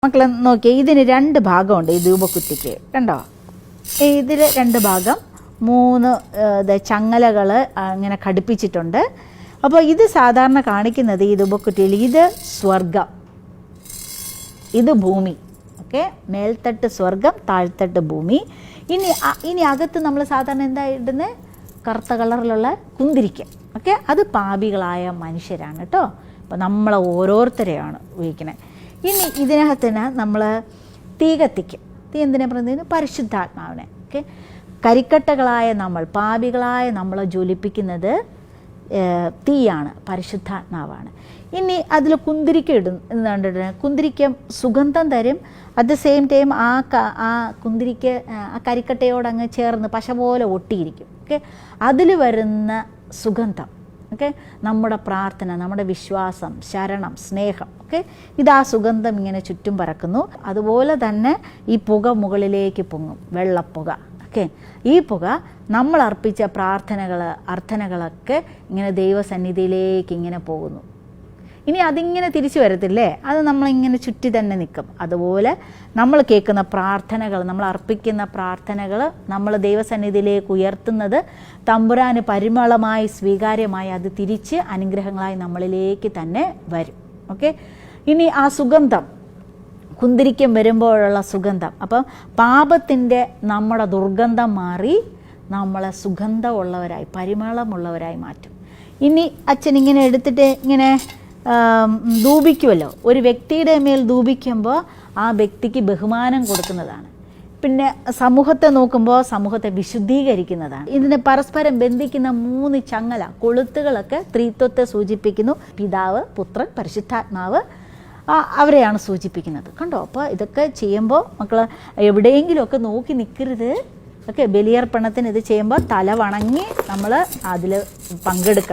മക്കളെ നോക്കിയേ, ഇതിന് രണ്ട് ഭാഗമുണ്ട്. ഈ ധൂപക്കുറ്റിക്ക് കണ്ടോ, ഇതിൽ രണ്ട് ഭാഗം, മൂന്ന് ചങ്ങലകൾ ഇങ്ങനെ ഘടിപ്പിച്ചിട്ടുണ്ട്. അപ്പോൾ ഇത് സാധാരണ കാണിക്കുന്നത് ഈ ധൂപക്കുറ്റിയിൽ ഇത് സ്വർഗം, ഇത് ഭൂമി. ഓക്കെ, മേൽത്തട്ട് സ്വർഗം, താഴ്ത്തട്ട് ഭൂമി. ഇനി അകത്ത് നമ്മൾ സാധാരണ എന്താ ഇടുന്നത്? കറുത്ത കളറിലുള്ള കുന്തിരിക്ക. ഓക്കെ, അത് പാപികളായ മനുഷ്യരാണ് കേട്ടോ. അപ്പോൾ നമ്മളെ ഓരോരുത്തരെയാണ് ഉപയോഗിക്കുന്നത്. ഇനി ഇതിനകത്തിന് നമ്മൾ തീ കത്തിക്കും. തീ എന്തിനാ പറയുന്നത്? പരിശുദ്ധാത്മാവിനെ. ഓക്കെ, കരിക്കട്ടകളായ നമ്മൾ, പാപികളായ നമ്മളെ ജ്വലിപ്പിക്കുന്നത് തീയാണ്, പരിശുദ്ധാത്മാവാണ്. ഇനി അതിൽ കുന്തിരിക്ക ഇടുന്നുണ്ട്. കുന്തിരിക്ക സുഗന്ധം തരും. അറ്റ് ദ സെയിം ടൈം ആ കുന്തിരിക്ക ആ കരിക്കട്ടയോടങ്ങ് ചേർന്ന് പശ പോലെ ഒട്ടിയിരിക്കും. ഓക്കെ, അതിൽ വരുന്ന സുഗന്ധം, ഓക്കെ, നമ്മുടെ പ്രാർത്ഥന, നമ്മുടെ വിശ്വാസം, ശരണം, സ്നേഹം, ഓക്കെ, ഇത് ആ സുഗന്ധം ഇങ്ങനെ ചുറ്റും പരക്കുന്നു. അതുപോലെ തന്നെ ഈ പുക മുകളിലേക്ക് പൊങ്ങും, വെള്ളപ്പുക. ഓക്കെ, ഈ പുക നമ്മൾ അർപ്പിച്ച അർത്ഥനകളൊക്കെ ഇങ്ങനെ ദൈവസന്നിധിയിലേക്ക് ഇങ്ങനെ പോകുന്നു. ഇനി അതിങ്ങനെ തിരിച്ചു വരത്തില്ലേ, അത് നമ്മളിങ്ങനെ ചുറ്റി തന്നെ നിൽക്കും. അതുപോലെ നമ്മൾ കേൾക്കുന്ന പ്രാർത്ഥനകൾ, നമ്മൾ അർപ്പിക്കുന്ന പ്രാർത്ഥനകൾ നമ്മൾ ദൈവസന്നിധിയിലേക്ക് ഉയർത്തുന്നത് തമ്പുരാന് പരിമളമായി സ്വീകാര്യമായി അത് തിരിച്ച് അനുഗ്രഹങ്ങളായി നമ്മളിലേക്ക് തന്നെ വരും. ഓക്കെ, ഇനി ആ സുഗന്ധം, കുന്തിരിക്കം വരുമ്പോഴുള്ള സുഗന്ധം, അപ്പം പാപത്തിൻ്റെ നമ്മുടെ ദുർഗന്ധം മാറി നമ്മളെ സുഗന്ധമുള്ളവരായി, പരിമളമുള്ളവരായി മാറ്റും. ഇനി അച്ഛൻ ഇങ്ങനെ എടുത്തിട്ട് ഇങ്ങനെ ധൂപിക്കുമല്ലോ. ഒരു വ്യക്തിയുടെ മേൽ ധൂപിക്കുമ്പോൾ ആ വ്യക്തിക്ക് ബഹുമാനം കൊടുക്കുന്നതാണ്. പിന്നെ സമൂഹത്തെ നോക്കുമ്പോൾ സമൂഹത്തെ വിശുദ്ധീകരിക്കുന്നതാണ്. ഇതിനെ പരസ്പരം ബന്ധിക്കുന്ന മൂന്ന് ചങ്ങല, കൊളുത്തുകളൊക്കെ ത്രിത്വത്തെ സൂചിപ്പിക്കുന്നു. പിതാവ്, പുത്രൻ, പരിശുദ്ധാത്മാവ്, അവരെയാണ് സൂചിപ്പിക്കുന്നത്. കണ്ടോ? അപ്പോൾ ഇതൊക്കെ ചെയ്യുമ്പോൾ മക്കൾ എവിടെയെങ്കിലുമൊക്കെ നോക്കി നിൽക്കരുത്. ഓക്കെ, ബലിയർപ്പണത്തിന് ഇത് ചെയ്യുമ്പോൾ തല വണങ്ങി നമ്മൾ അതിൽ പങ്കെടുക്കണം.